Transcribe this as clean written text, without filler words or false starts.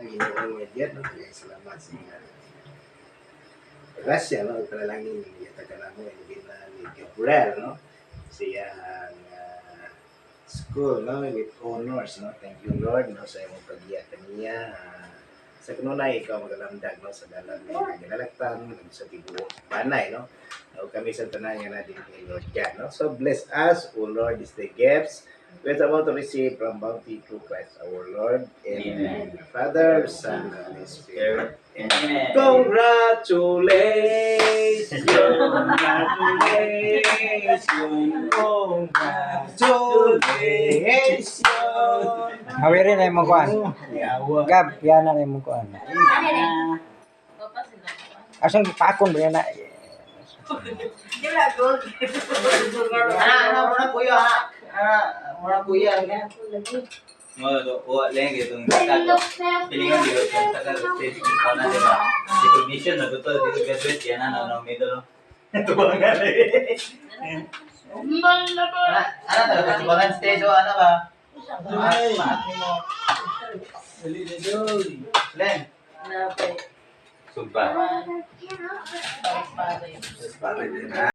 Ginoong medyan, no? Kaya salamat sa mga grasya, no? Panalangin ni taga mo ni Gabriel, no? Siyang school, no? With honors, no? Thank you, Lord, no? Sa imong pag-iya kaniya. Sa kanunay, ikaw magalamdag, no? Sa dalam ni ginalagtan, sa tibuok banay, no? O kami sa tanan nga natin kay Lord God, no? So bless us, O Lord, is the gifts we're about to receive from bounty through Christ our Lord. Amen. Father, Son, and Holy Spirit. Amen. Congratulations! Congratulations! Hawiri na yung kuan. Gab, yan na yung kuan. Asang pakon ba na? Mura kuya. Lagi itong tagal. Pilingan dito itong tagal. Stage ko na diba? Recognition na ito. Dito graduate yan na middle. Ito ba nga ano talaga? Sibangan stage o ano ba? Maati mo. Len. Sumpa. Para din, ha?